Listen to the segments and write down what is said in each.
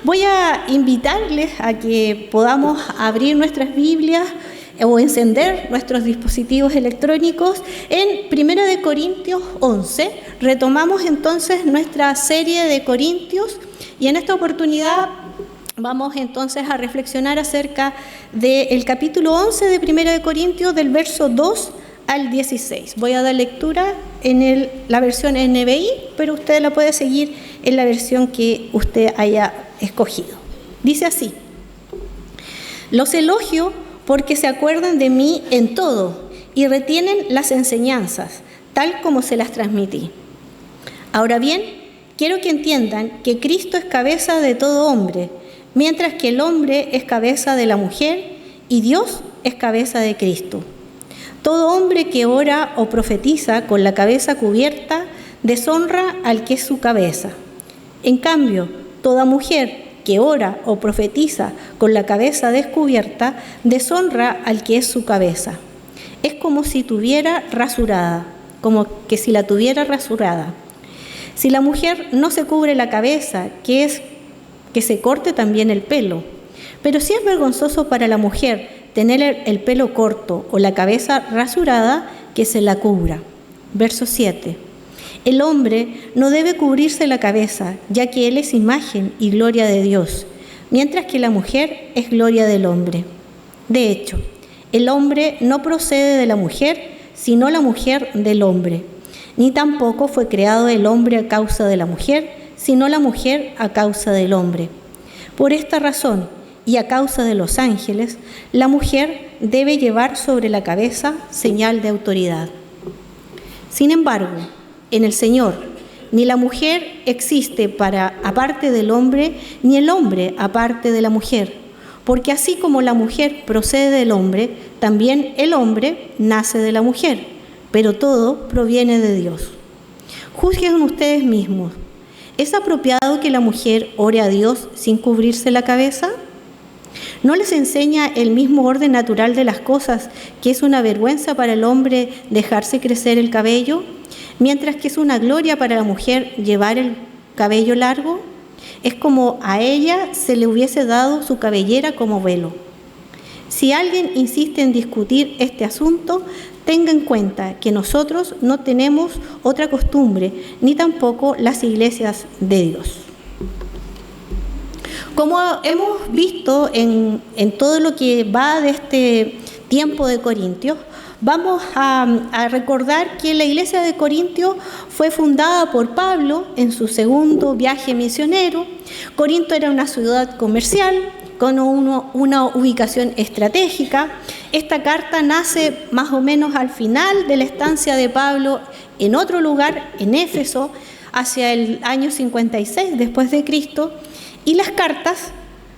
Voy a invitarles a que podamos abrir nuestras Biblias o encender nuestros dispositivos electrónicos en 1 Corintios 11. Retomamos entonces nuestra serie de Corintios y en esta oportunidad vamos entonces a reflexionar acerca del capítulo 11 de 1 Corintios, del verso 2 al 16. Voy a dar lectura en la versión NBI, pero usted la puede seguir en la versión que usted haya escogido. Dice así: los elogio porque se acuerdan de mí en todo y retienen las enseñanzas, tal como se las transmití. Ahora bien, quiero que entiendan que Cristo es cabeza de todo hombre, mientras que el hombre es cabeza de la mujer y Dios es cabeza de Cristo. Todo hombre que ora o profetiza con la cabeza cubierta deshonra al que es su cabeza. En cambio, toda mujer que ora o profetiza con la cabeza descubierta deshonra al que es su cabeza. Es como si tuviera rasurada, como que si la tuviera rasurada. Si la mujer no se cubre la cabeza, que se corte también el pelo. Pero si es vergonzoso para la mujer tener el pelo corto o la cabeza rasurada, que se la cubra. Verso 7. El hombre no debe cubrirse la cabeza, ya que él es imagen y gloria de Dios, mientras que la mujer es gloria del hombre. De hecho, el hombre no procede de la mujer, sino la mujer del hombre. Ni tampoco fue creado el hombre a causa de la mujer, sino la mujer a causa del hombre. Por esta razón, y a causa de los ángeles, la mujer debe llevar sobre la cabeza señal de autoridad. Sin embargo, en el Señor, ni la mujer existe aparte del hombre, ni el hombre aparte de la mujer, porque así como la mujer procede del hombre, también el hombre nace de la mujer, pero todo proviene de Dios. Juzguen ustedes mismos. ¿Es apropiado que la mujer ore a Dios sin cubrirse la cabeza? ¿No les enseña el mismo orden natural de las cosas que es una vergüenza para el hombre dejarse crecer el cabello, mientras que es una gloria para la mujer llevar el cabello largo? Es como a ella se le hubiese dado su cabellera como velo. Si alguien insiste en discutir este asunto, tenga en cuenta que nosotros no tenemos otra costumbre, ni tampoco las iglesias de Dios. Como hemos visto en todo lo que va de este tiempo de Corintios, vamos a recordar que la iglesia de Corintios fue fundada por Pablo en su segundo viaje misionero. Corinto era una ciudad comercial con una ubicación estratégica. Esta carta nace más o menos al final de la estancia de Pablo en otro lugar, en Éfeso, hacia el año 56 después de Cristo. Y las cartas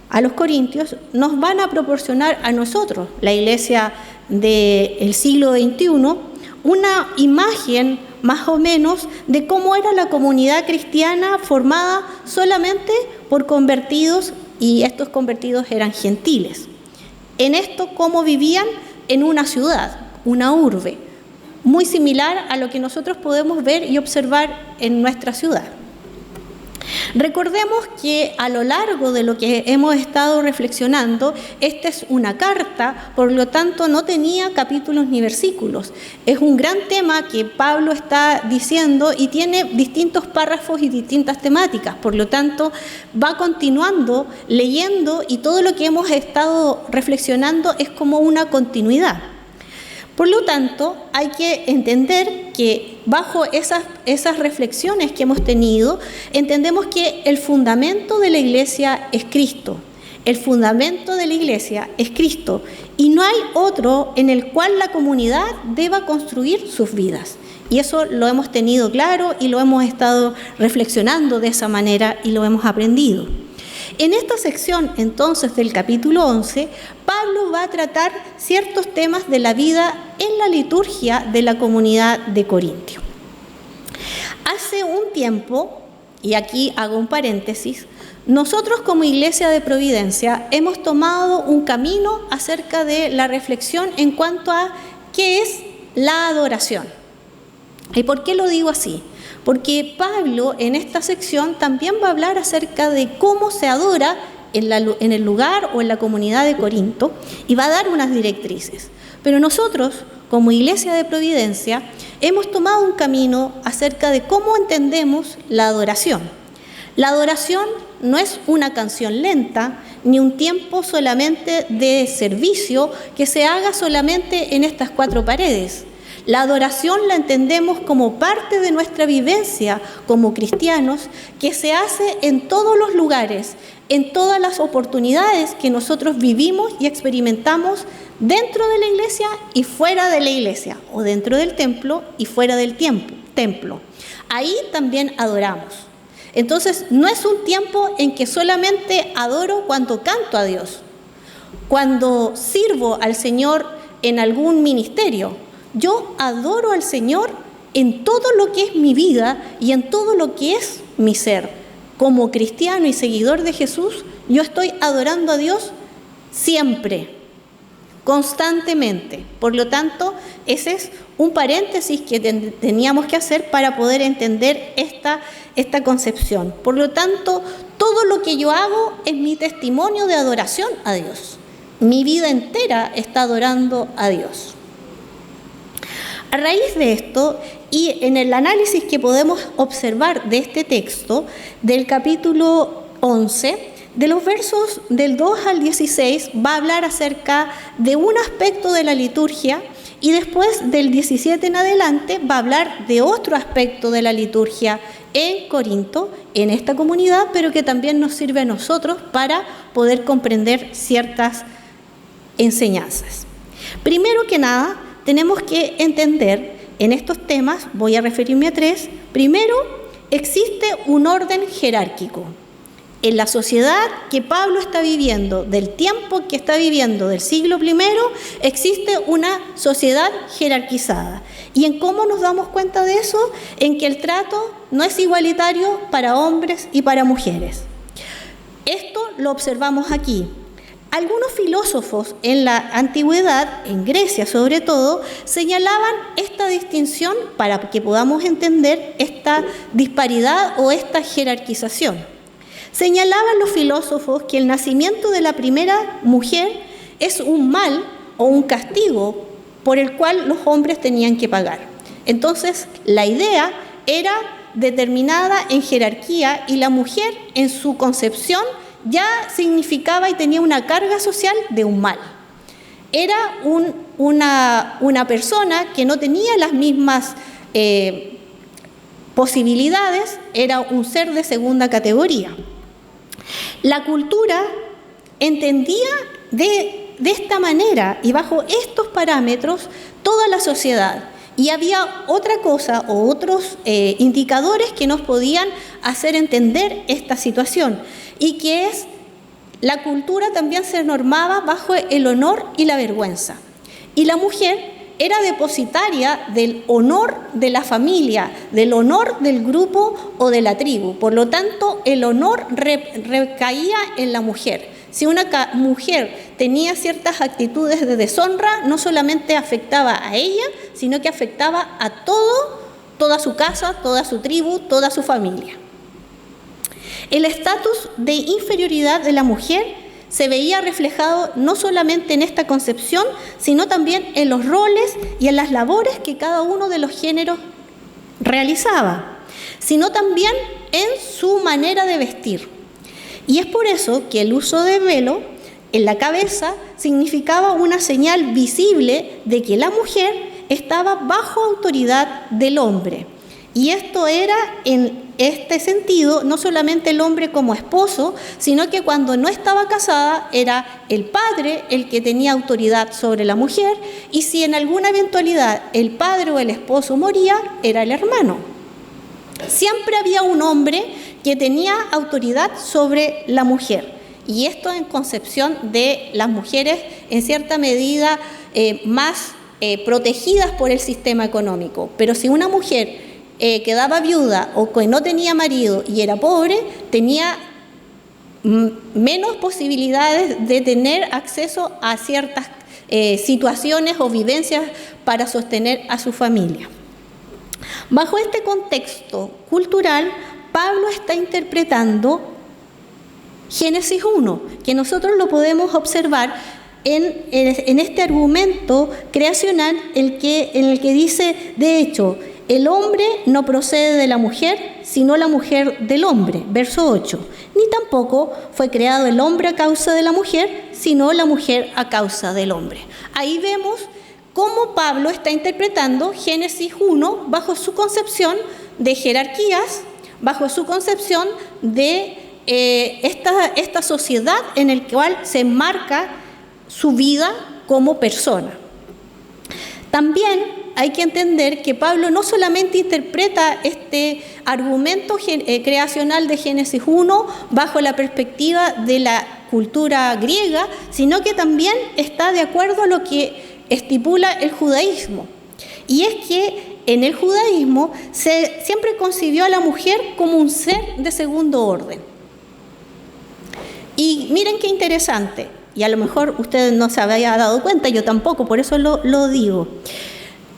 a los corintios nos van a proporcionar a nosotros, la iglesia del siglo XXI, una imagen más o menos de cómo era la comunidad cristiana formada solamente por convertidos, y estos convertidos eran gentiles. En esto, cómo vivían en una ciudad, una urbe, muy similar a lo que nosotros podemos ver y observar en nuestra ciudad. Recordemos que a lo largo de lo que hemos estado reflexionando, esta es una carta, por lo tanto no tenía capítulos ni versículos. Es un gran tema que Pablo está diciendo y tiene distintos párrafos y distintas temáticas, por lo tanto va continuando, leyendo, y todo lo que hemos estado reflexionando es como una continuidad. Por lo tanto, hay que entender que bajo esas reflexiones que hemos tenido, entendemos que el fundamento de la iglesia es Cristo. El fundamento de la iglesia es Cristo y no hay otro en el cual la comunidad deba construir sus vidas. Y eso lo hemos tenido claro y lo hemos estado reflexionando de esa manera y lo hemos aprendido. En esta sección, entonces, del capítulo 11, Pablo va a tratar ciertos temas de la vida en la liturgia de la comunidad de Corintio. Hace un tiempo, y aquí hago un paréntesis, nosotros como Iglesia de Providencia hemos tomado un camino acerca de la reflexión en cuanto a qué es la adoración. ¿Y por qué lo digo así? porque Pablo en esta sección también va a hablar acerca de cómo se adora en el lugar o en la comunidad de Corinto y va a dar unas directrices. Pero nosotros, como Iglesia de Providencia, hemos tomado un camino acerca de cómo entendemos la adoración. La adoración no es una canción lenta, ni un tiempo solamente de servicio que se haga solamente en estas 4 paredes. La adoración la entendemos como parte de nuestra vivencia como cristianos, que se hace en todos los lugares, en todas las oportunidades que nosotros vivimos y experimentamos dentro de la iglesia y fuera de la iglesia, o dentro del templo y fuera del templo. Ahí también adoramos. Entonces, no es un tiempo en que solamente adoro cuando canto a Dios, cuando sirvo al Señor en algún ministerio. Yo adoro al Señor en todo lo que es mi vida y en todo lo que es mi ser. Como cristiano y seguidor de Jesús, yo estoy adorando a Dios siempre, constantemente. Por lo tanto, ese es un paréntesis que teníamos que hacer para poder entender esta concepción. Por lo tanto, todo lo que yo hago es mi testimonio de adoración a Dios. Mi vida entera está adorando a Dios. A raíz de esto, y en el análisis que podemos observar de este texto, del capítulo 11, de los versos del 2 al 16, va a hablar acerca de un aspecto de la liturgia, y después del 17 en adelante va a hablar de otro aspecto de la liturgia en Corinto, en esta comunidad, pero que también nos sirve a nosotros para poder comprender ciertas enseñanzas. Primero que nada, tenemos que entender en estos temas, voy a referirme a 3. Primero, existe un orden jerárquico. En la sociedad que Pablo está viviendo, del tiempo que está viviendo, del siglo I, existe una sociedad jerarquizada. ¿Y en cómo nos damos cuenta de eso? En que el trato no es igualitario para hombres y para mujeres. Esto lo observamos aquí. Algunos filósofos en la antigüedad, en Grecia sobre todo, señalaban esta distinción para que podamos entender esta disparidad o esta jerarquización. Señalaban los filósofos que el nacimiento de la primera mujer es un mal o un castigo por el cual los hombres tenían que pagar. Entonces, la idea era determinada en jerarquía y la mujer en su concepción ya significaba y tenía una carga social de un mal. Era una persona que no tenía las mismas posibilidades, era un ser de segunda categoría. La cultura entendía de esta manera y bajo estos parámetros toda la sociedad. Y había otra cosa o otros indicadores que nos podían hacer entender esta situación, y que es la cultura también se normaba bajo el honor y la vergüenza. Y la mujer era depositaria del honor de la familia, del honor del grupo o de la tribu. Por lo tanto, el honor recaía en la mujer. Si una mujer tenía ciertas actitudes de deshonra, no solamente afectaba a ella, sino que afectaba a toda su casa, toda su tribu, toda su familia. El estatus de inferioridad de la mujer se veía reflejado no solamente en esta concepción, sino también en los roles y en las labores que cada uno de los géneros realizaba, sino también en su manera de vestir. Y es por eso que el uso de velo en la cabeza significaba una señal visible de que la mujer estaba bajo autoridad del hombre. Y esto era, en este sentido, no solamente el hombre como esposo, sino que cuando no estaba casada era el padre el que tenía autoridad sobre la mujer, y si en alguna eventualidad el padre o el esposo moría, era el hermano. Siempre había un hombre que tenía autoridad sobre la mujer, y esto en concepción de las mujeres en cierta medida más protegidas por el sistema económico. Pero si una mujer quedaba viuda o que no tenía marido y era pobre, tenía menos posibilidades de tener acceso a ciertas situaciones o vivencias para sostener a su familia. Bajo este contexto cultural, Pablo está interpretando Génesis 1, que nosotros lo podemos observar en este argumento creacional en el que dice, de hecho, el hombre no procede de la mujer, sino la mujer del hombre, verso 8. Ni tampoco fue creado el hombre a causa de la mujer, sino la mujer a causa del hombre. Ahí vemos cómo Pablo está interpretando Génesis 1 bajo su concepción de jerarquías, bajo su concepción de esta sociedad en la cual se enmarca su vida como persona. También hay que entender que Pablo no solamente interpreta este argumento creacional de Génesis 1 bajo la perspectiva de la cultura griega, sino que también está de acuerdo a lo que estipula el judaísmo. Y es que en el judaísmo se siempre concibió a la mujer como un ser de segundo orden. Y miren qué interesante, y a lo mejor ustedes no se habían dado cuenta, yo tampoco, por eso lo digo.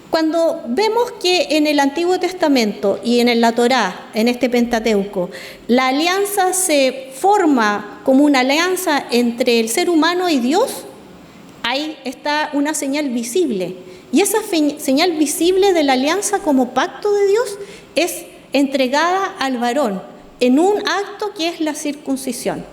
Cuando vemos que en el Antiguo Testamento y en la Torá, en este Pentateuco, la alianza se forma como una alianza entre el ser humano y Dios, ahí está una señal visible. Y esa señal visible de la alianza como pacto de Dios es entregada al varón en un acto que es la circuncisión.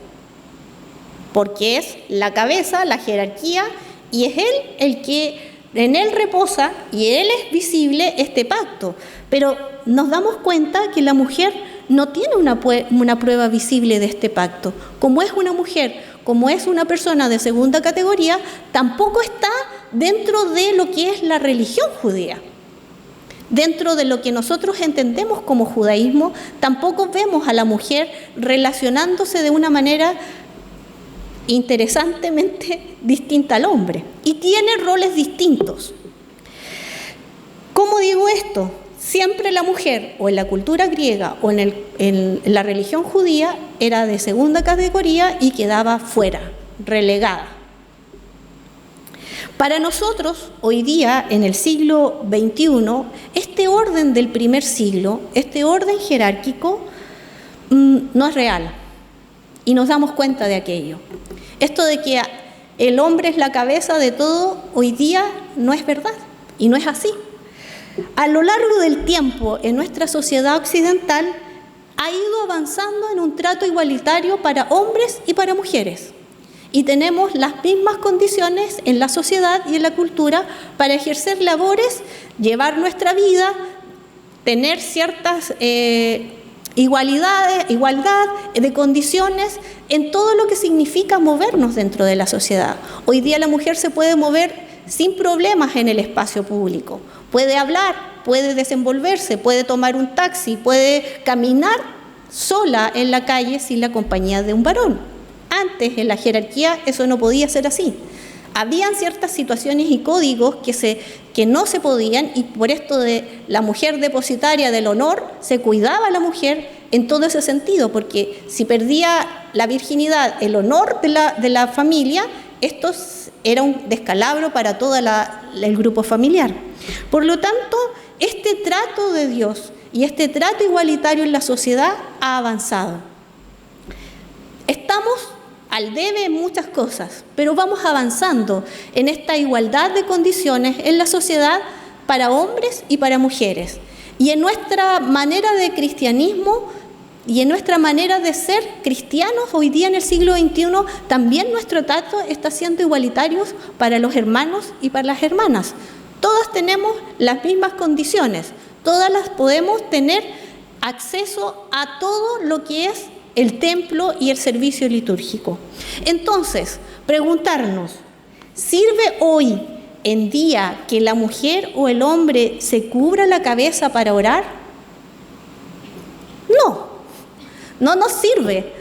Porque es la cabeza, la jerarquía, y es él el que en él reposa y él es visible este pacto. Pero nos damos cuenta que la mujer no tiene una prueba visible de este pacto. Como es una mujer, como es una persona de segunda categoría, tampoco está dentro de lo que es la religión judía. Dentro de lo que nosotros entendemos como judaísmo, tampoco vemos a la mujer relacionándose de una manera interesantemente distinta al hombre, y tiene roles distintos. ¿Cómo digo esto? Siempre la mujer, o en la cultura griega o en la religión judía, era de segunda categoría y quedaba fuera, relegada. Para nosotros, hoy día, en el siglo XXI, este orden del primer siglo, este orden jerárquico, no es real. Y nos damos cuenta de aquello. Esto de que el hombre es la cabeza de todo, hoy día no es verdad y no es así. A lo largo del tiempo, en nuestra sociedad occidental, ha ido avanzando en un trato igualitario para hombres y para mujeres. Y tenemos las mismas condiciones en la sociedad y en la cultura para ejercer labores, llevar nuestra vida, tener ciertas igualdad de condiciones en todo lo que significa movernos dentro de la sociedad. Hoy día la mujer se puede mover sin problemas en el espacio público, puede hablar, puede desenvolverse, puede tomar un taxi, puede caminar sola en la calle sin la compañía de un varón. Antes, en la jerarquía, eso no podía ser así. Habían ciertas situaciones y códigos que no se podían, y por esto de la mujer depositaria del honor, se cuidaba a la mujer en todo ese sentido, porque si perdía la virginidad, el honor de la familia, esto era un descalabro para todo el grupo familiar. Por lo tanto, este trato de Dios y este trato igualitario en la sociedad ha avanzado. Estamos al debe en muchas cosas, pero vamos avanzando en esta igualdad de condiciones en la sociedad para hombres y para mujeres. Y en nuestra manera de cristianismo y en nuestra manera de ser cristianos hoy día en el siglo XXI, también nuestro trato está siendo igualitario para los hermanos y para las hermanas. Todas tenemos las mismas condiciones, todas las podemos tener acceso a todo lo que es el templo y el servicio litúrgico. Entonces, preguntarnos, ¿sirve hoy en día que la mujer o el hombre se cubra la cabeza para orar? No nos sirve.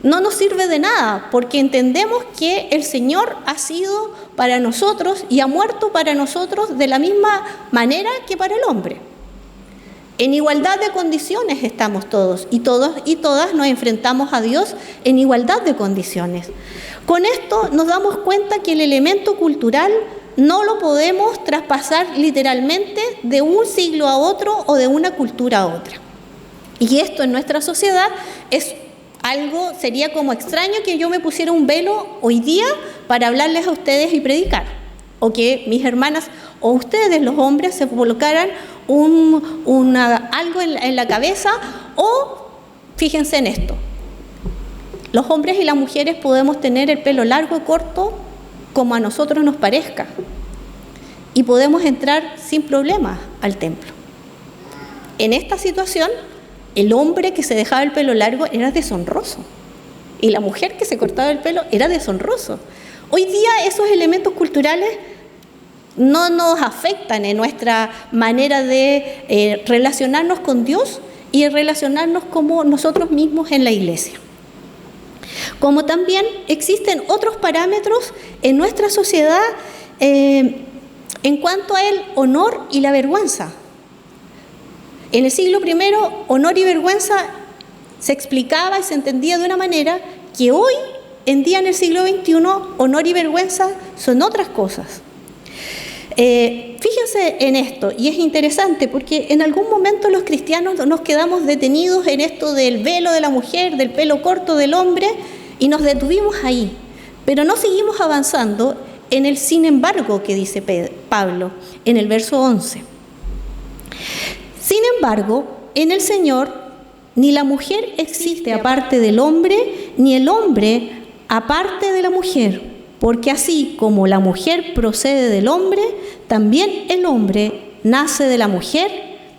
No nos sirve de nada, porque entendemos que el Señor ha sido para nosotros y ha muerto para nosotros de la misma manera que para el hombre. En igualdad de condiciones estamos todos y todas nos enfrentamos a Dios en igualdad de condiciones. Con esto nos damos cuenta que el elemento cultural no lo podemos traspasar literalmente de un siglo a otro o de una cultura a otra. Y esto en nuestra sociedad es algo, sería como extraño que yo me pusiera un velo hoy día para hablarles a ustedes y predicar, o que mis hermanas o ustedes, los hombres, se colocaran algo en la cabeza, o fíjense en esto, los hombres y las mujeres podemos tener el pelo largo o corto como a nosotros nos parezca, y podemos entrar sin problemas al templo. En esta situación, el hombre que se dejaba el pelo largo era deshonroso, y la mujer que se cortaba el pelo era deshonroso. Hoy día esos elementos culturales no nos afectan en nuestra manera de relacionarnos con Dios y relacionarnos como nosotros mismos en la iglesia. Como también existen otros parámetros en nuestra sociedad en cuanto a el honor y la vergüenza. En el siglo I, honor y vergüenza se explicaba y se entendía de una manera que hoy en día, en el siglo XXI, honor y vergüenza son otras cosas. Fíjense en esto, y es interesante porque en algún momento los cristianos nos quedamos detenidos en esto del velo de la mujer, del pelo corto del hombre, y nos detuvimos ahí, pero no seguimos avanzando en el sin embargo que dice Pablo en el verso 11. Sin embargo, en el Señor ni la mujer existe aparte del hombre, ni el hombre aparte de la mujer, porque así como la mujer procede del hombre, también el hombre nace de la mujer,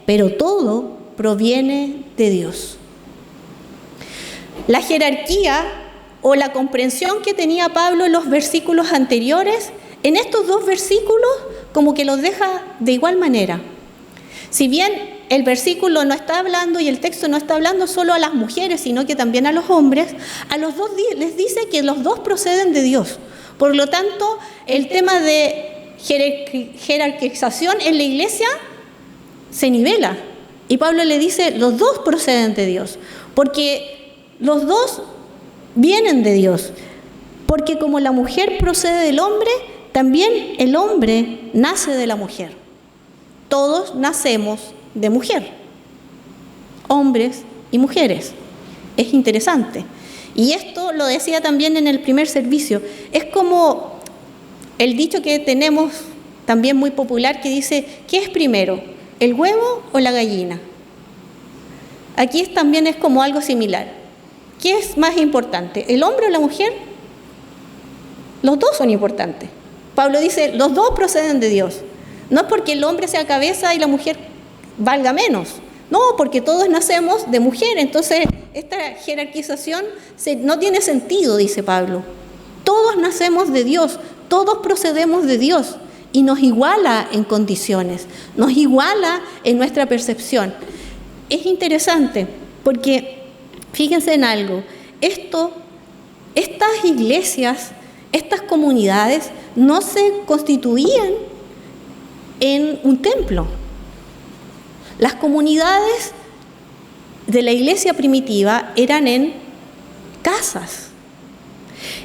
pero todo proviene de Dios. La jerarquía o la comprensión que tenía Pablo en los versículos anteriores, en estos dos versículos como que los deja de igual manera. Si bien el versículo no está hablando y el texto no está hablando solo a las mujeres, sino que también a los hombres, a los dos les dice que los dos proceden de Dios. Por lo tanto, el tema de jerarquización en la iglesia se nivela. Y Pablo le dice, los dos proceden de Dios, porque los dos vienen de Dios. Porque como la mujer procede del hombre, también el hombre nace de la mujer. Todos nacemos de mujer, hombres y mujeres. Es interesante. Y esto lo decía también en el primer servicio. Es como el dicho que tenemos también muy popular que dice, ¿qué es primero, el huevo o la gallina? Aquí también es como algo similar. ¿Qué es más importante, el hombre o la mujer? Los dos son importantes. Pablo dice, los dos proceden de Dios. No es porque el hombre sea cabeza y la mujer valga menos. No, porque todos nacemos de mujer. Entonces, esta jerarquización no tiene sentido, dice Pablo. Todos nacemos de Dios, todos procedemos de Dios y nos iguala en condiciones, nos iguala en nuestra percepción. Es interesante porque, fíjense en algo, estas iglesias, estas comunidades no se constituían en un templo. Las comunidades de la iglesia primitiva eran en casas.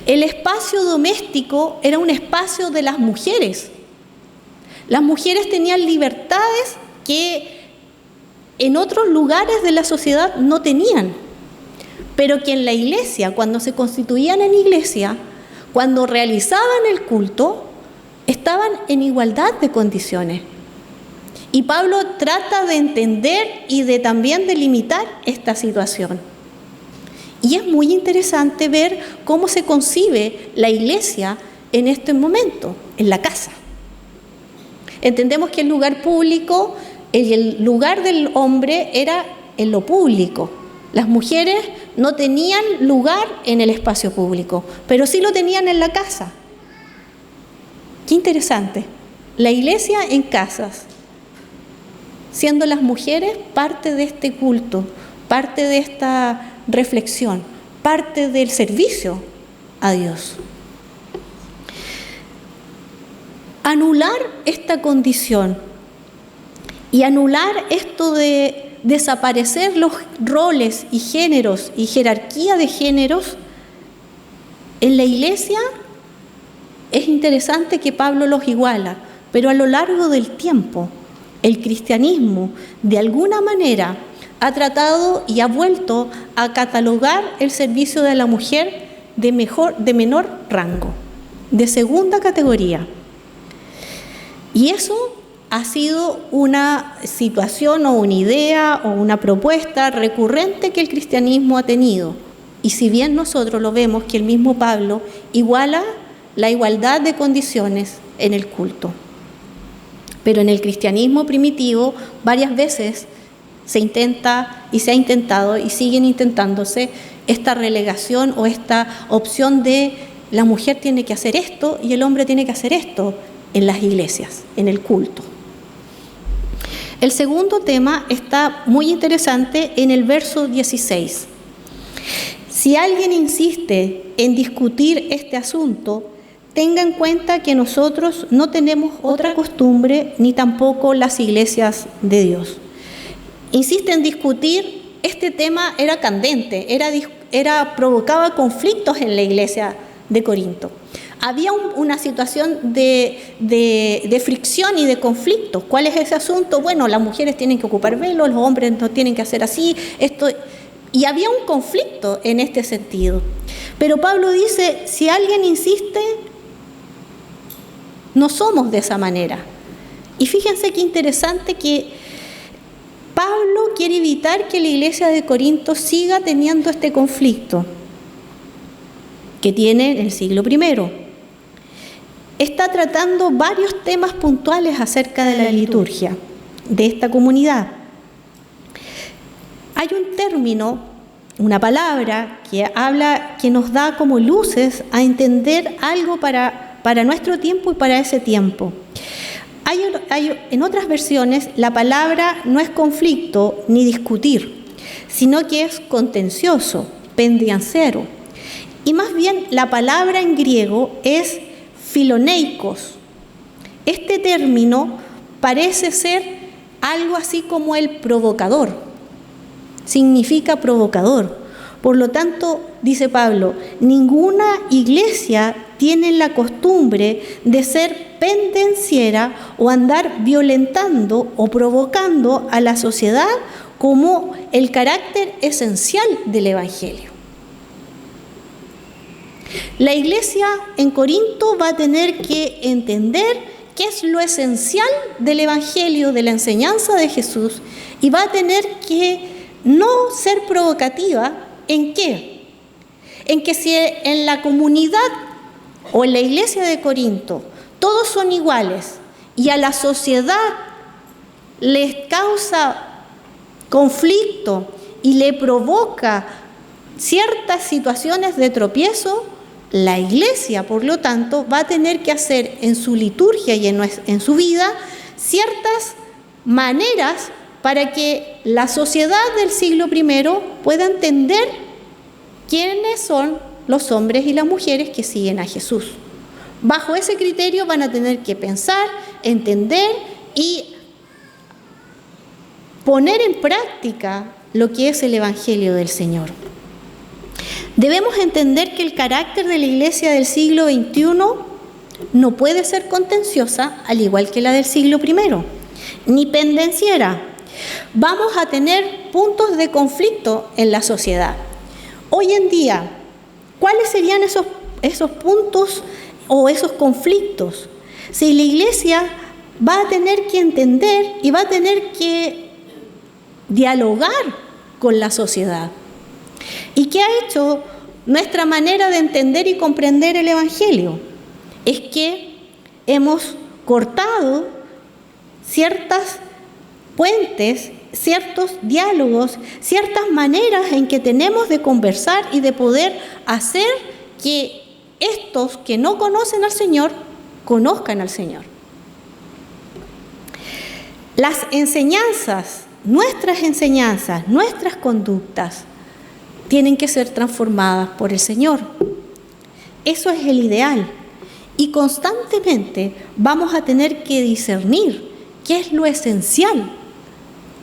El espacio doméstico era un espacio de las mujeres. Las mujeres tenían libertades que en otros lugares de la sociedad no tenían, pero que en la iglesia, cuando se constituían en iglesia, cuando realizaban el culto, estaban en igualdad de condiciones. Y Pablo trata de entender y de también delimitar esta situación. Y es muy interesante ver cómo se concibe la iglesia en este momento, en la casa. Entendemos que el lugar público, el lugar del hombre era en lo público. Las mujeres no tenían lugar en el espacio público, pero sí lo tenían en la casa. Qué interesante. La iglesia en casas, siendo las mujeres parte de este culto, parte de esta reflexión, parte del servicio a Dios. Anular esta condición y anular esto de desaparecer los roles y géneros y jerarquía de géneros en la iglesia es interesante que Pablo los iguala, pero a lo largo del tiempo, el cristianismo, de alguna manera, ha tratado y ha vuelto a catalogar el servicio de la mujer de menor rango, de segunda categoría. Y eso ha sido una situación o una idea o una propuesta recurrente que el cristianismo ha tenido. Y si bien nosotros lo vemos que el mismo Pablo iguala la igualdad de condiciones en el culto. Pero en el cristianismo primitivo varias veces se intenta y se ha intentado y siguen intentándose esta relegación o esta opción de la mujer tiene que hacer esto y el hombre tiene que hacer esto en las iglesias, en el culto. El segundo tema está muy interesante en el verso 16. Si alguien insiste en discutir este asunto, tenga en cuenta que nosotros no tenemos otra costumbre ni tampoco las iglesias de Dios. Insiste en discutir, este tema era candente, provocaba conflictos en la iglesia de Corinto. Había una situación de fricción y de conflicto. ¿Cuál es ese asunto? Bueno, las mujeres tienen que ocupar velo, los hombres no tienen que hacer así, y había un conflicto en este sentido. Pero Pablo dice, si alguien insiste, no somos de esa manera. Y fíjense qué interesante que Pablo quiere evitar que la iglesia de Corinto siga teniendo este conflicto que tiene en el siglo I. Está tratando varios temas puntuales acerca de la liturgia de esta comunidad. Hay un término, una palabra que nos da como luces a entender algo para nuestro tiempo y para ese tiempo. En otras versiones, la palabra no es conflicto ni discutir, sino que es contencioso, pendiancero. Y más bien la palabra en griego es filoneikos. Este término parece ser algo así como el provocador. Significa provocador. Por lo tanto, dice Pablo, ninguna iglesia tiene la costumbre de ser pendenciera o andar violentando o provocando a la sociedad como el carácter esencial del Evangelio. La iglesia en Corinto va a tener que entender qué es lo esencial del Evangelio, de la enseñanza de Jesús, y va a tener que no ser provocativa. ¿En qué? En que si en la comunidad o en la iglesia de Corinto todos son iguales y a la sociedad les causa conflicto y le provoca ciertas situaciones de tropiezo, la iglesia, por lo tanto, va a tener que hacer en su liturgia y en su vida ciertas maneras para que la sociedad del siglo I pueda entender quiénes son los hombres y las mujeres que siguen a Jesús. Bajo ese criterio van a tener que pensar, entender y poner en práctica lo que es el Evangelio del Señor. Debemos entender que el carácter de la iglesia del siglo XXI no puede ser contenciosa, al igual que la del siglo I, ni pendenciera. Vamos a tener puntos de conflicto en la sociedad. Hoy en día, ¿cuáles serían esos puntos o esos conflictos? Si la iglesia va a tener que entender y va a tener que dialogar con la sociedad. ¿Y qué ha hecho nuestra manera de entender y comprender el Evangelio? Es que hemos cortado ciertas puentes, ciertos diálogos, ciertas maneras en que tenemos de conversar y de poder hacer que estos que no conocen al Señor, conozcan al Señor. Las enseñanzas, nuestras conductas, tienen que ser transformadas por el Señor. Eso es el ideal. Y constantemente vamos a tener que discernir qué es lo esencial.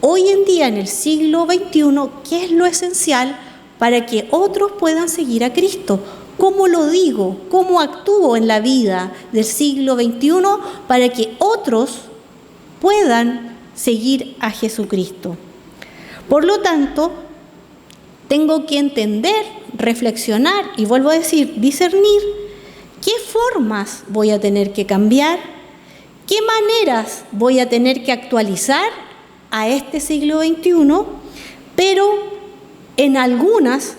Hoy en día, en el siglo XXI, ¿qué es lo esencial para que otros puedan seguir a Cristo? cómo lo digo, cómo actúo en la vida del siglo XXI para que otros puedan seguir a Jesucristo. Por lo tanto, tengo que entender, reflexionar y vuelvo a decir, discernir qué formas voy a tener que cambiar, qué maneras voy a tener que actualizar a este siglo XXI, pero en algunas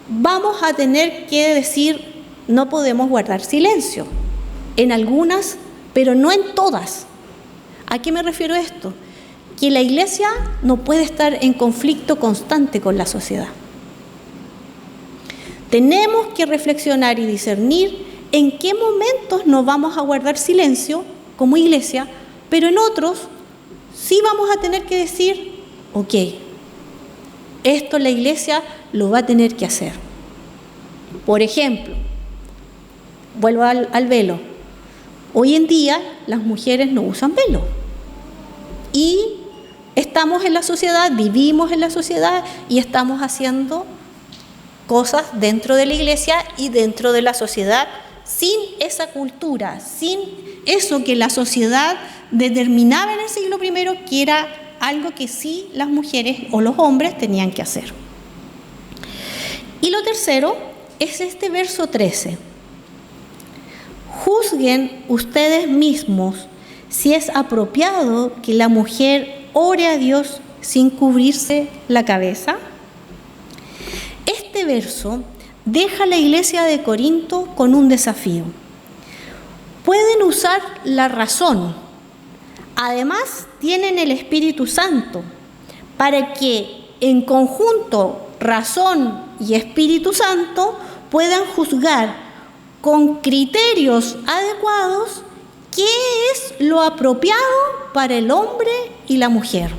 vamos a tener que decir, no podemos guardar silencio. En algunas, pero no en todas. ¿A qué me refiero a esto? Que la iglesia no puede estar en conflicto constante con la sociedad. Tenemos que reflexionar y discernir en qué momentos no vamos a guardar silencio como iglesia, pero en otros sí vamos a tener que decir, ok, esto la iglesia lo va a tener que hacer. Por ejemplo, vuelvo al velo. Hoy en día las mujeres no usan velo. Y estamos en la sociedad, vivimos en la sociedad y estamos haciendo cosas dentro de la iglesia y dentro de la sociedad sin esa cultura, sin eso que la sociedad determinaba en el siglo I, que era algo que sí las mujeres o los hombres tenían que hacer. Y lo tercero es este verso 13. Juzguen ustedes mismos si es apropiado que la mujer ore a Dios sin cubrirse la cabeza. Este verso deja a la iglesia de Corinto con un desafío. Pueden usar la razón. Además, tienen el Espíritu Santo para que en conjunto razón y Espíritu Santo puedan juzgar con criterios adecuados qué es lo apropiado para el hombre y la mujer.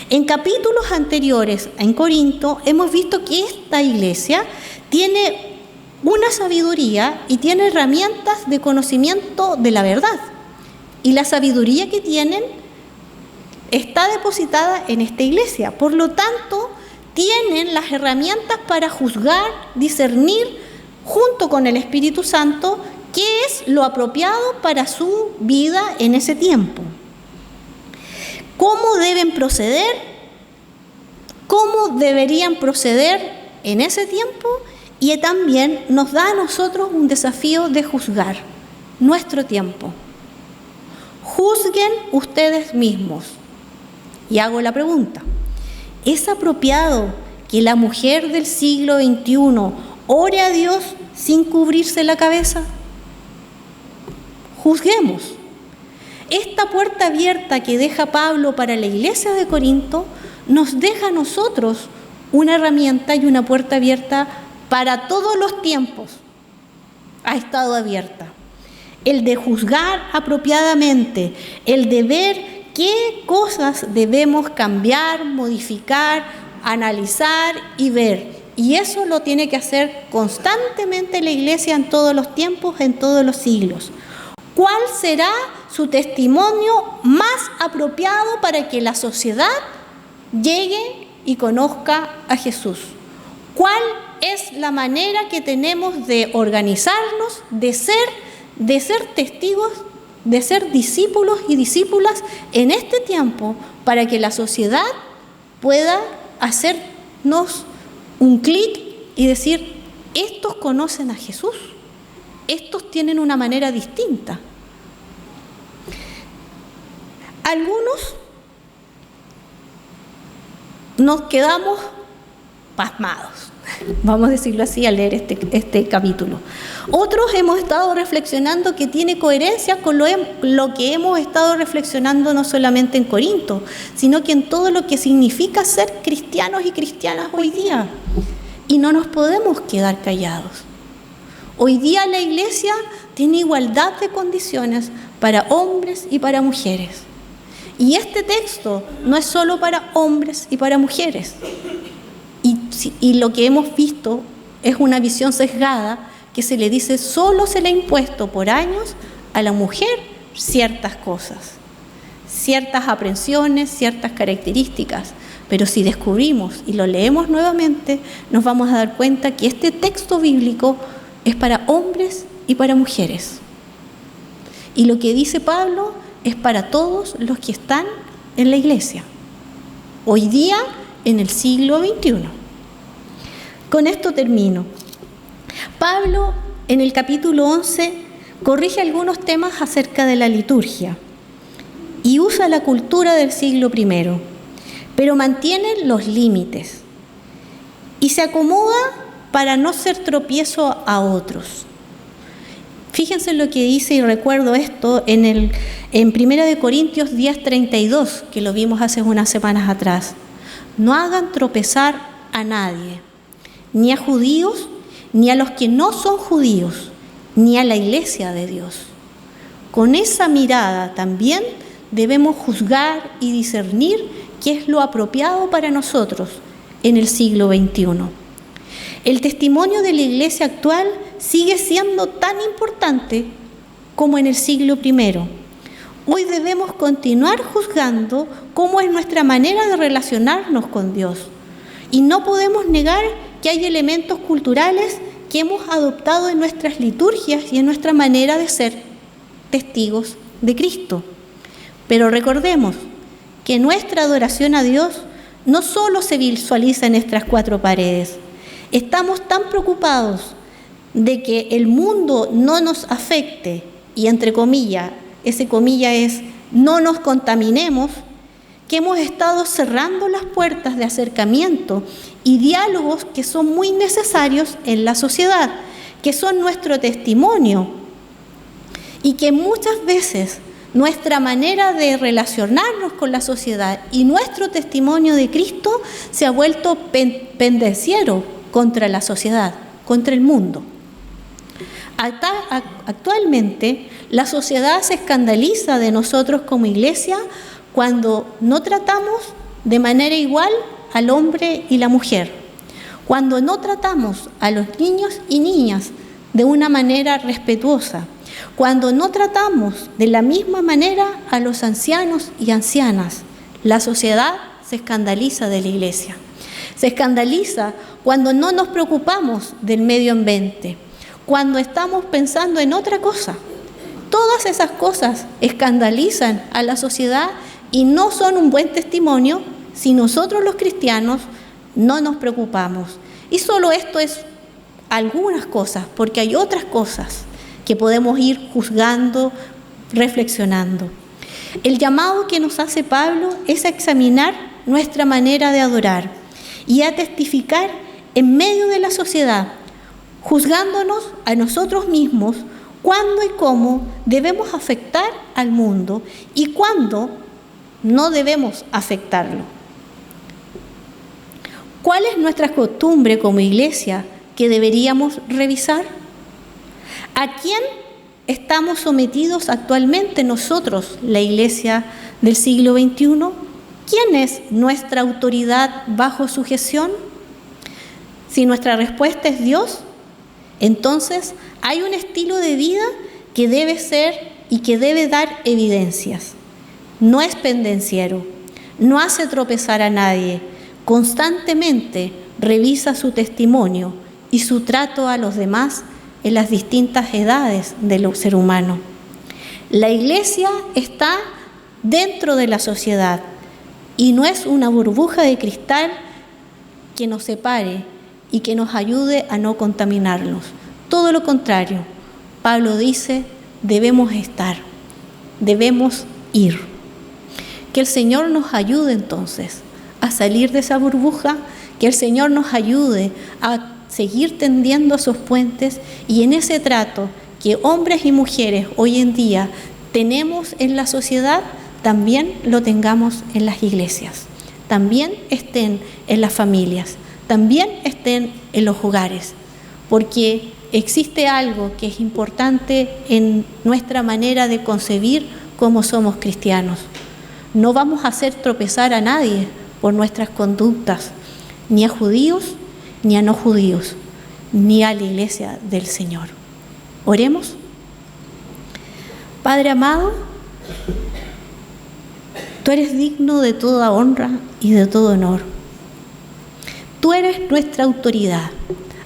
En capítulos anteriores en Corinto hemos visto que esta iglesia tiene una sabiduría y tiene herramientas de conocimiento de la verdad. Y la sabiduría que tienen está depositada en esta iglesia. Por lo tanto, tienen las herramientas para juzgar, discernir, junto con el Espíritu Santo, qué es lo apropiado para su vida en ese tiempo. ¿Cómo deben proceder? ¿Cómo deberían proceder en ese tiempo? Y también nos da a nosotros un desafío de juzgar nuestro tiempo. Juzguen ustedes mismos. Y hago la pregunta, ¿es apropiado que la mujer del siglo XXI ore a Dios sin cubrirse la cabeza? Juzguemos. Esta puerta abierta que deja Pablo para la iglesia de Corinto nos deja a nosotros una herramienta y una puerta abierta para todos los tiempos. Ha estado abierta. El de juzgar apropiadamente, el de ver qué cosas debemos cambiar, modificar, analizar y ver. Y eso lo tiene que hacer constantemente la iglesia en todos los tiempos, en todos los siglos. ¿Cuál será su testimonio más apropiado para que la sociedad llegue y conozca a Jesús? ¿Cuál es la manera que tenemos de organizarnos, de ser testigos, de ser discípulos y discípulas en este tiempo para que la sociedad pueda hacernos un clic y decir, estos conocen a Jesús, estos tienen una manera distinta? Algunos nos quedamos pasmados, vamos a decirlo así, al leer este capítulo. Otros hemos estado reflexionando que tiene coherencia con lo que hemos estado reflexionando no solamente en Corinto, sino que en todo lo que significa ser cristianos y cristianas hoy día. Y no nos podemos quedar callados. Hoy día la iglesia tiene igualdad de condiciones para hombres y para mujeres. Y este texto no es solo para hombres y para mujeres. Y lo que hemos visto es una visión sesgada que se le dice solo se le ha impuesto por años a la mujer ciertas cosas, ciertas aprensiones, ciertas características. Pero si descubrimos y lo leemos nuevamente, nos vamos a dar cuenta que este texto bíblico es para hombres y para mujeres. Y lo que dice Pablo es para todos los que están en la iglesia, hoy día en el siglo XXI. Con esto termino. Pablo, en el capítulo 11, corrige algunos temas acerca de la liturgia y usa la cultura del siglo I, pero mantiene los límites y se acomoda para no ser tropiezo a otros. Fíjense lo que dice, y recuerdo esto, en 1 Corintios 10:32, que lo vimos hace unas semanas atrás. No hagan tropezar a nadie, ni a judíos, ni a los que no son judíos, ni a la iglesia de Dios. Con esa mirada también debemos juzgar y discernir qué es lo apropiado para nosotros en el siglo XXI. El testimonio de la iglesia actual sigue siendo tan importante como en el siglo I. Hoy debemos continuar juzgando cómo es nuestra manera de relacionarnos con Dios. Y no podemos negar que hay elementos culturales que hemos adoptado en nuestras liturgias y en nuestra manera de ser testigos de Cristo. Pero recordemos que nuestra adoración a Dios no solo se visualiza en nuestras cuatro paredes. Estamos tan preocupados de que el mundo no nos afecte, y entre comillas, ese comilla es no nos contaminemos, que hemos estado cerrando las puertas de acercamiento y diálogos que son muy necesarios en la sociedad, que son nuestro testimonio, y que muchas veces nuestra manera de relacionarnos con la sociedad y nuestro testimonio de Cristo se ha vuelto pendenciero contra la sociedad, contra el mundo. Actualmente, la sociedad se escandaliza de nosotros como iglesia cuando no tratamos de manera igual al hombre y la mujer, cuando no tratamos a los niños y niñas de una manera respetuosa, cuando no tratamos de la misma manera a los ancianos y ancianas. La sociedad se escandaliza de la iglesia. Se escandaliza cuando no nos preocupamos del medio ambiente, cuando estamos pensando en otra cosa. Todas esas cosas escandalizan a la sociedad y no son un buen testimonio si nosotros los cristianos no nos preocupamos. Y solo esto es algunas cosas, porque hay otras cosas que podemos ir juzgando, reflexionando. El llamado que nos hace Pablo es a examinar nuestra manera de adorar y a testificar en medio de la sociedad, juzgándonos a nosotros mismos cuándo y cómo debemos afectar al mundo y cuándo no debemos afectarlo. ¿Cuál es nuestra costumbre como iglesia que deberíamos revisar? ¿A quién estamos sometidos actualmente nosotros, la iglesia del siglo XXI? ¿Quién es nuestra autoridad bajo sujeción? Si nuestra respuesta es Dios, entonces hay un estilo de vida que debe ser y que debe dar evidencias. No es pendenciero, no hace tropezar a nadie, constantemente revisa su testimonio y su trato a los demás en las distintas edades del ser humano. La iglesia está dentro de la sociedad y no es una burbuja de cristal que nos separe y que nos ayude a no contaminarnos. Todo lo contrario, Pablo dice, debemos estar, debemos ir. Que el Señor nos ayude entonces a salir de esa burbuja, que el Señor nos ayude a seguir tendiendo esos puentes y en ese trato que hombres y mujeres hoy en día tenemos en la sociedad, también lo tengamos en las iglesias, también estén en las familias, también estén en los hogares, porque existe algo que es importante en nuestra manera de concebir cómo somos cristianos. No vamos a hacer tropezar a nadie por nuestras conductas, ni a judíos, ni a no judíos, ni a la iglesia del Señor. Oremos. Padre amado, Tú eres digno de toda honra y de todo honor. Tú eres nuestra autoridad.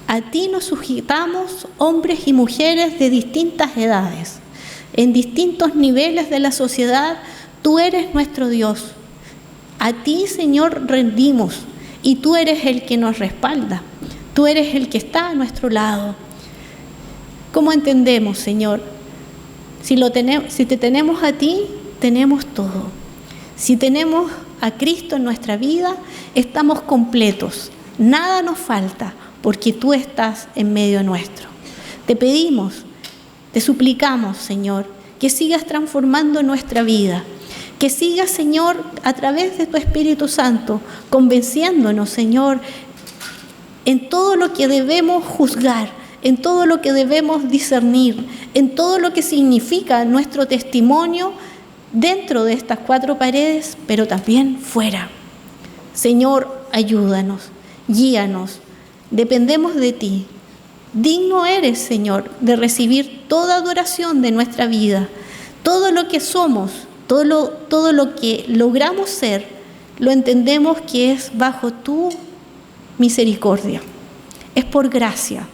A ti nos sujetamos hombres y mujeres de distintas edades, en distintos niveles de la sociedad. Tú eres nuestro Dios. A ti, Señor, rendimos y tú eres el que nos respalda. Tú eres el que está a nuestro lado. ¿Cómo entendemos, Señor? Si te tenemos a ti, tenemos todo. Si tenemos a Cristo en nuestra vida, estamos completos. Nada nos falta, porque tú estás en medio nuestro. Te pedimos, te suplicamos, Señor, que sigas transformando nuestra vida, que sigas, Señor, a través de tu Espíritu Santo, convenciéndonos, Señor, en todo lo que debemos juzgar, en todo lo que debemos discernir, en todo lo que significa nuestro testimonio dentro de estas cuatro paredes, pero también fuera. Señor, ayúdanos, guíanos, dependemos de ti. Digno eres, Señor, de recibir toda adoración de nuestra vida. Todo lo que somos, todo lo que logramos ser, lo entendemos que es bajo tu misericordia. Es por gracia.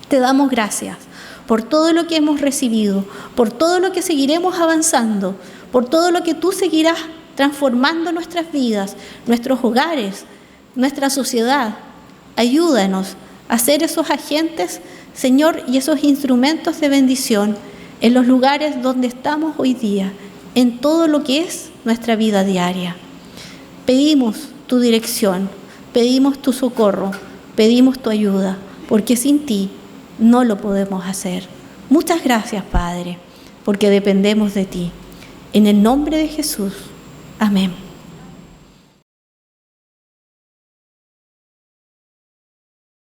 Te damos gracias por todo lo que hemos recibido, por todo lo que seguiremos avanzando, por todo lo que tú seguirás transformando nuestras vidas, nuestros hogares, nuestra sociedad. Ayúdanos a ser esos agentes, Señor, y esos instrumentos de bendición en los lugares donde estamos hoy día, en todo lo que es nuestra vida diaria. Pedimos tu dirección, pedimos tu socorro, pedimos tu ayuda, porque sin ti no lo podemos hacer. Muchas gracias, Padre, porque dependemos de ti. En el nombre de Jesús. Amén.